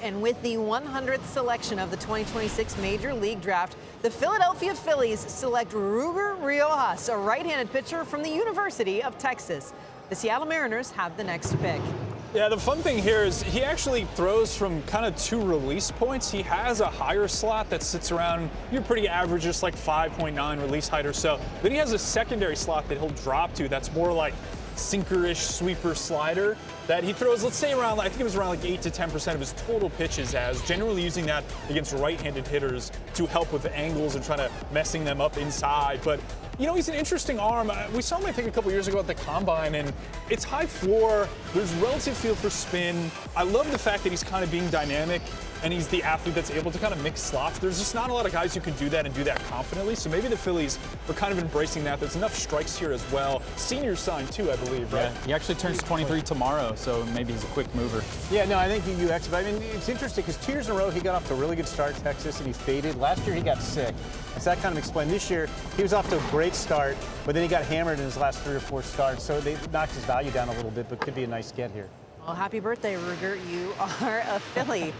and with the 100th selection of the 2026 Major League Draft, the Philadelphia Phillies select Riojas, a right-handed pitcher from the University of Texas. The Seattle Mariners have the next pick. Yeah, the fun thing here is he actually throws from kind of two release points. He has a higher slot that sits around, you're pretty average, just like 5.9 release height or so. But he has a secondary slot that he'll drop to that's more like sinker-ish sweeper slider that he throws, let's say around, I think it was around like 8 to 10% of his total pitches, as generally using that against right-handed hitters to help with the angles and trying to messing them up inside. But you know, he's an interesting arm. We saw him, I think, a couple years ago at the Combine, and it's high floor. There's relative feel for spin. I love the fact that he's kind of being dynamic, and he's the athlete that's able to kind of mix slots. There's just not a lot of guys who can do that and do that confidently, so maybe the Phillies are kind of embracing that. There's enough strikes here as well. Senior signed too, I believe, right? Yeah, he actually turns 23 tomorrow, so maybe he's a quick mover. Yeah, no, I think he UX, but I mean, it's interesting because 2 years in a row he got off to a really good start at Texas and he faded. Last year he got sick, and so that kind of explained. This year he was off to a great start, but then he got hammered in his last 3 or 4 starts, so they knocked his value down a little bit, but could be a nice get here. Well, happy birthday, Ruger. You are a Philly.